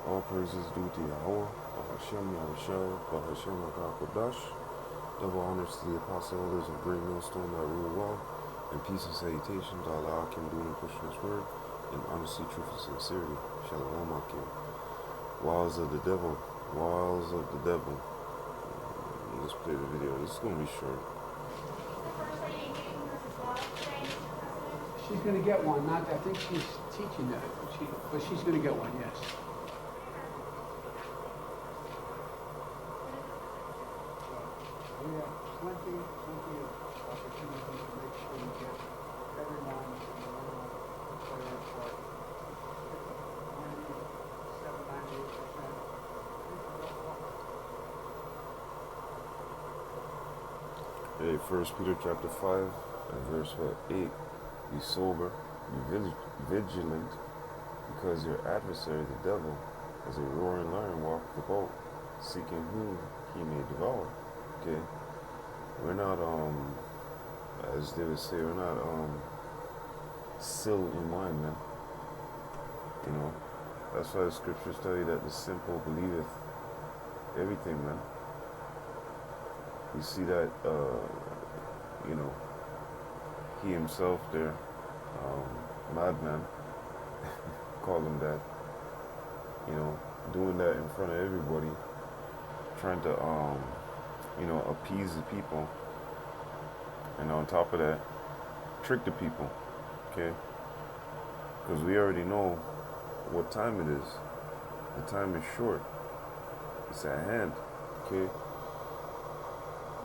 All praises due to Yahweh, Bahashem Yahushua, Bahashem HaKakodash. Double honors to the apostle elders of Great Millstone that rule well, and peace and salutation to Allah Akim doing and pushing his word, in honesty, truth, and sincerity. Shalom Akim. Wiles of the devil. Wiles of the devil. Let's play the video. This is going to be short. She's going to get one. Not, I think she's teaching that, but she's going to get one. Yes. We have plenty of opportunities to make sure we get everyone in the world prayer for 97, 98%. Hey, 1 Peter chapter 5 and verse 8. Be sober, be vigilant, because your adversary, the devil, as a roaring lion, walketh about, seeking whom he may devour. Okay? We're not, as they would say, we're not, still in mind, man. You know, that's why the scriptures tell you that the simple believeth everything, man. You see that, you know, he himself there, madman, call him that, you know, doing that in front of everybody, trying to, you know, appease the people, and on top of that, trick the people, okay? Because we already know what time it is. The time is short. It's at hand, okay?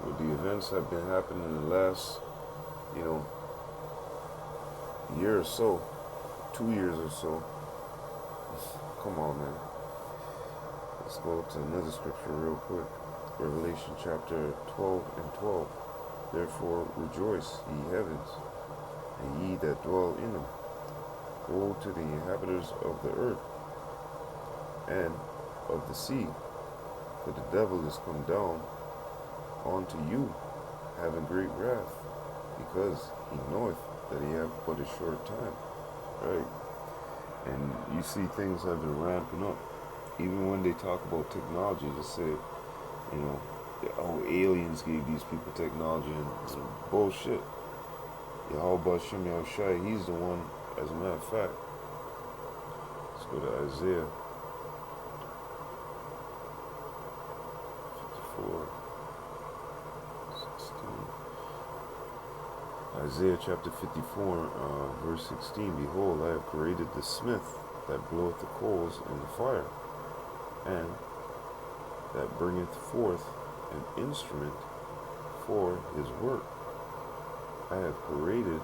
With the events that have been happening in the last, you know, year or so, 2 years or so. Come on, man. Let's go to another scripture real quick. Revelation chapter 12 and 12. Therefore rejoice, ye heavens, and ye that dwell in them. Woe to the inhabitants of the earth and of the sea, for the devil is come down unto you, having great wrath, because he knoweth that he hath but a short time. Right? And you see things have been ramping up. Even when they talk about technology, they say, you know, oh, aliens gave these people technology, and it's bullshit. Yahweh Shem Yahushai, he's the one, as a matter of fact. Let's go to Isaiah 54. Isaiah chapter 54, verse 16. Behold, I have created the smith that bloweth the coals in the fire, and that bringeth forth an instrument for his work. I have created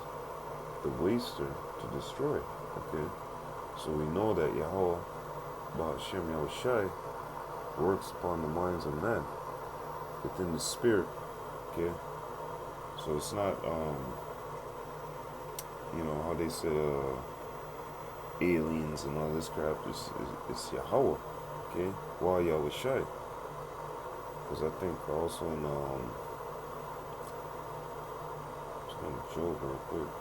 the waster to destroy. Okay? So we know that Yahweh, Bahashem Yahushai, works upon the minds of men, within the spirit. Okay? So it's not, you know, how they say aliens and all this crap. It's Yahweh, okay? Why Yahushai? Because I think also in, just going to Job real quick.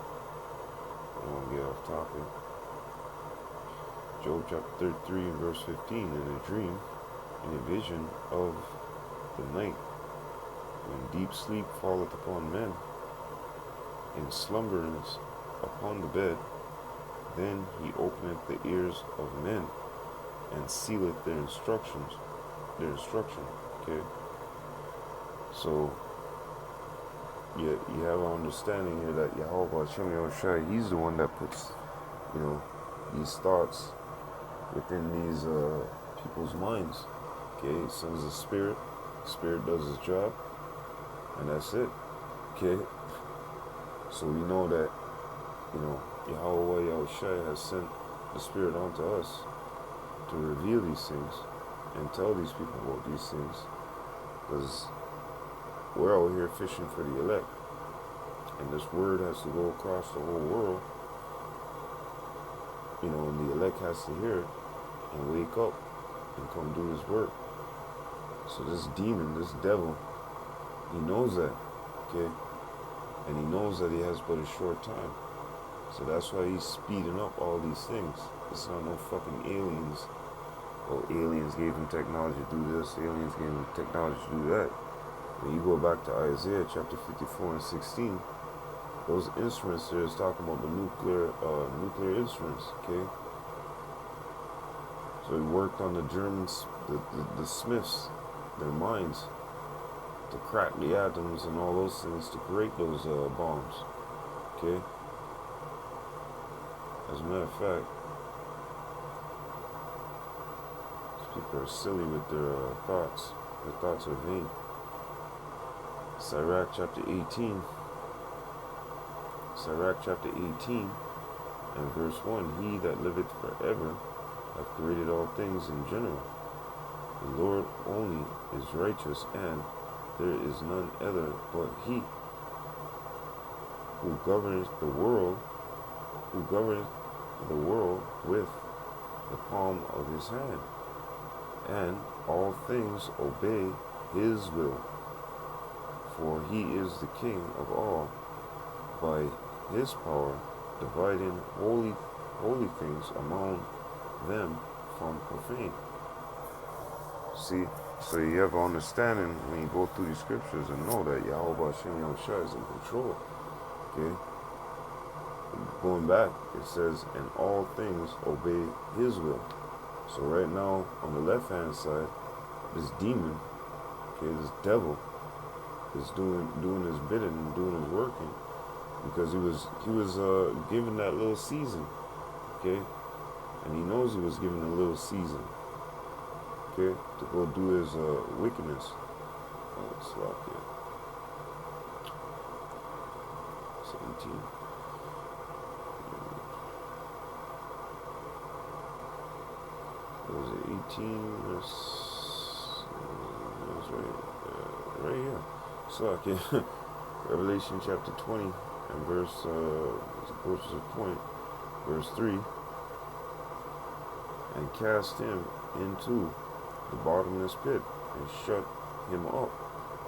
I don't want to get off topic. Job chapter 33 and verse 15. In a dream, in a vision of the night, when deep sleep falleth upon men, in slumberings upon the bed, then he openeth the ears of men, and sealeth their instruction. Okay? So, you have an understanding here that Yahweh Hashem Yahushai, he's the one that puts, you know, these thoughts within these people's minds. Okay? He sends a spirit. The spirit does his job. And that's it, okay? So we know that, you know, Yahweh Yahushai has sent the Spirit onto us to reveal these things and tell these people about these things, because we're out here fishing for the elect, and this word has to go across the whole world, you know, and the elect has to hear it and wake up and come do his work. So this demon, this devil, he knows that, okay? And he knows that he has but a short time. So that's why he's speeding up all these things. It's not no fucking aliens oh, aliens gave him technology to do this, aliens gave him technology to do that. When you go back to Isaiah chapter 54 and 16, those instruments there is talking about the nuclear instruments, okay? So he worked on the Germans, the Smiths, their minds, to crack the atoms and all those things to create those bombs, okay? As a matter of fact, people are silly with their thoughts. Their thoughts are vain. Sirach chapter 18. Sirach chapter 18 and verse 1. He that liveth forever hath created all things in general. The Lord only is righteous, and there is none other but he. Who governeth the world with the palm of his hand, and all things obey his will. For he is the king of all, by his power dividing holy things among them from profane. See, so you have understanding when you go through these scriptures and know that Yahweh Hashem Yahushua is in control. Okay? Going back, it says, and all things obey his will. So right now, on the left hand side, this demon, okay, this devil, is doing his bidding and doing his working, because he was given that little season, okay, and he knows he was given a little season, okay, to go do his wickedness. Oh, it's locked here. 17. Was it 18? That's right here. So, okay. Revelation chapter 20 and verse, approaches a point, verse 3. And cast him into the bottomless pit, and shut him up,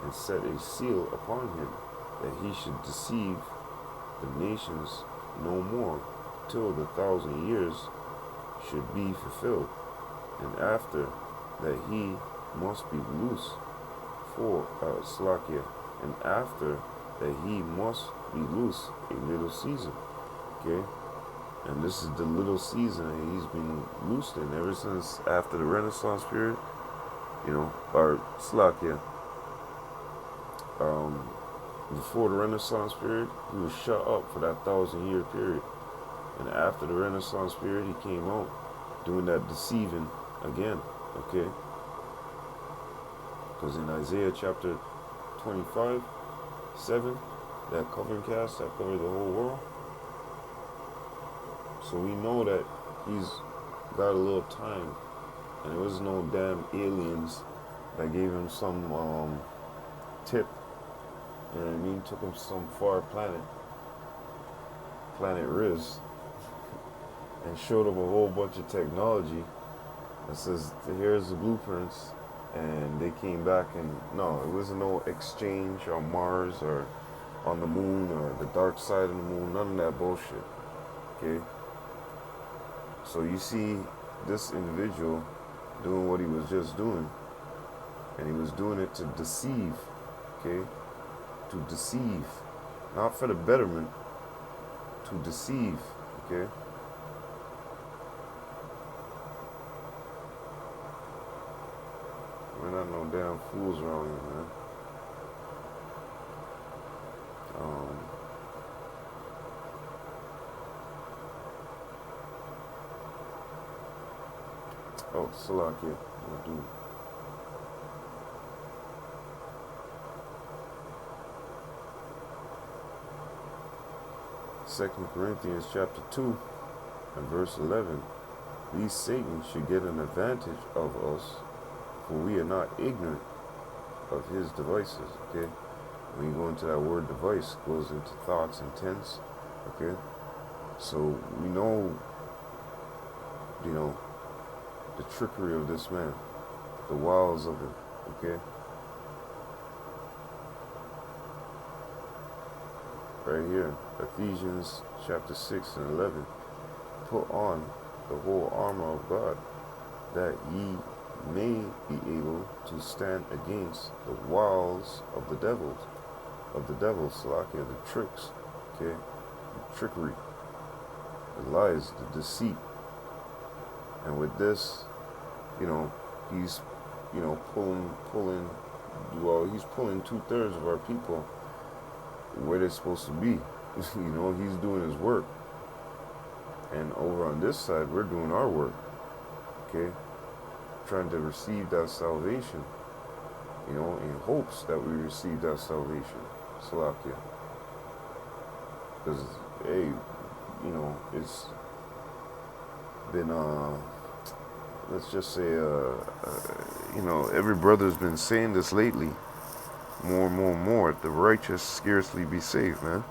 and set a seal upon him, that he should deceive the nations no more, till the 1,000 years should be fulfilled. And after that he must be loose for Slakia, and after that he must be loose a little season. Okay? And this is the little season that he's been loosed in ever since after the Renaissance period, or Slakia. Before the Renaissance period, he was shut up for that 1,000-year period. And after the Renaissance period, he came out doing that deceiving again, okay? Because in Isaiah chapter 25, 7, that covering cast that covered the whole world. So we know that he's got a little time, and there was no damn aliens that gave him some tip, you know what I mean? Took him to some far planet Riz, and showed him a whole bunch of technology that says, here's the blueprints, and they came back, and no, it wasn't no exchange on Mars or on the moon or the dark side of the moon, none of that bullshit, okay? So you see this individual doing what he was just doing, and he was doing it to deceive, okay? To deceive, not for the betterment, to deceive, okay? We're not no damn fools around here, man. Oh, Salakia, we'll do. Second Corinthians chapter 2 and verse 11. Lest Satan should get an advantage of us, for we are not ignorant of his devices, okay? When you go into that word device, it goes into thoughts, intents, okay? So we know, the trickery of this man, the wiles of him, okay? Right here, Ephesians chapter 6 and 11. Put on the whole armor of God, that ye may be able to stand against the wiles of the devil, Salakia, the tricks, okay, the trickery, the lies, the deceit. And with this, you know, he's, you know, he's pulling 2/3 of our people where they're supposed to be. You know, he's doing his work. And over on this side, we're doing our work, okay? Trying to receive that salvation, you know, in hopes that we receive that salvation. Salakia. Because, hey, you know, it's been, let's just say, you know, every brother's been saying this lately, more and more and more, the righteous scarcely be saved, man.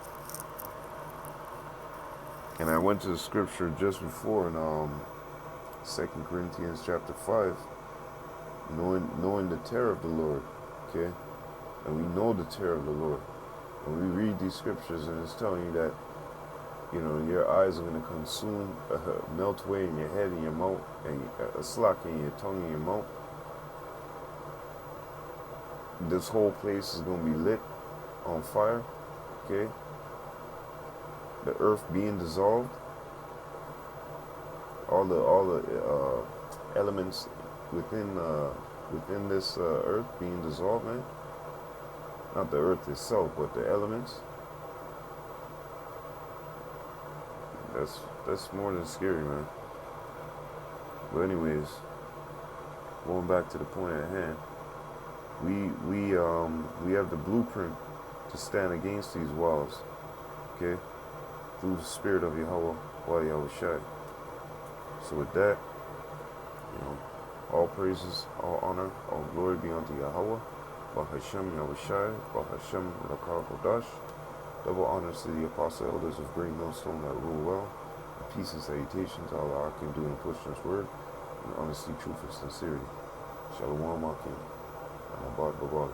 And I went to the scripture just before in 2 Corinthians chapter 5, knowing the terror of the Lord, okay? And we know the terror of the Lord. And we read these scriptures and it's telling you that, you know, your eyes are going to consume, melt away in your head and your mouth, and a slack in your tongue and your mouth. This whole place is going to be lit on fire, okay? The earth being dissolved, all the elements within this earth being dissolved, man. Not the earth itself, but the elements. That's more than scary, man. But anyways, going back to the point at hand, we have the blueprint to stand against these walls, okay? Through the spirit of Yahweh, while Yahweh Shai. So with that, you know, all praises, all honor, all glory be unto Yahweh, Bahashem Yahweh Shai, Bahashem Lakar Kodash. Double honors to the apostle elders of Great Millstone that rule well. Peace and salutations, all I can do and push this word, and honesty, truth, and sincerity. Shalom, Akim, and Abad Babad.